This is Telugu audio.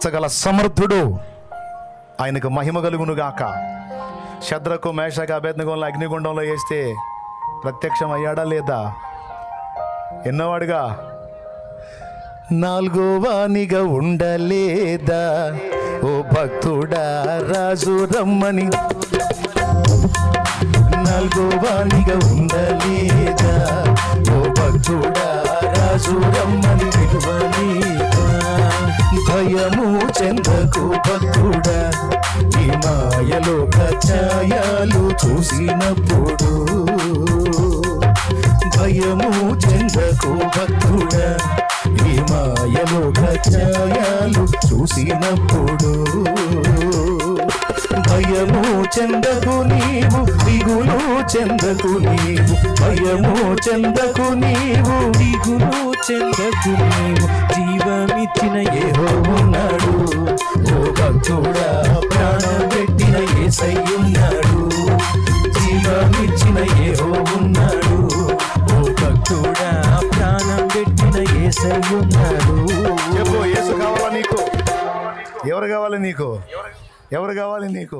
చగల సమర్థుడు, ఆయనకు మహిమ కలుగును గాక. శద్రకు మేషకు అబేద్నెగోలను అగ్నిగుండంలో వేస్తే ప్రత్యక్షం అయ్యాడా లేదా? ఎన్నోవాడుగా నాలుగో వానిగా ఉండలేదా ఓ భక్తుడా రాజు రమ్మని, నాలుగో వానిగా ఉండలేదా ఓ భక్తుడా రాజు రమ్మని పిలువలేదా? భయము చెందకు భక్తుడా, ఈ మాయలోక ఛాయలు చూసినప్పుడు. భయము చెందకు భక్తుడా, ఈ మాయలోక ఛాయలు చూసినప్పుడు. భయము చెందకు నీవు, దిగులు చెందకు నీవు, భయము చెందకు నీవు, దిగులు చెందకు నీవు. జీవమిచ్చిన యెహోవా ఉన్నాడు, ఓ భక్తుడా ప్రాణం పెట్టిన యేసయ్యున్నాడు. జీవమిచ్చిన యెహోవా ఉన్నాడు, ఓ భక్తుడా ప్రాణం పెట్టిన యేసయ్యున్నాడు. యేసు కావాలా నీకు? ఎవరు కావాలి నీకు? ఎవరు కావాలి నీకు?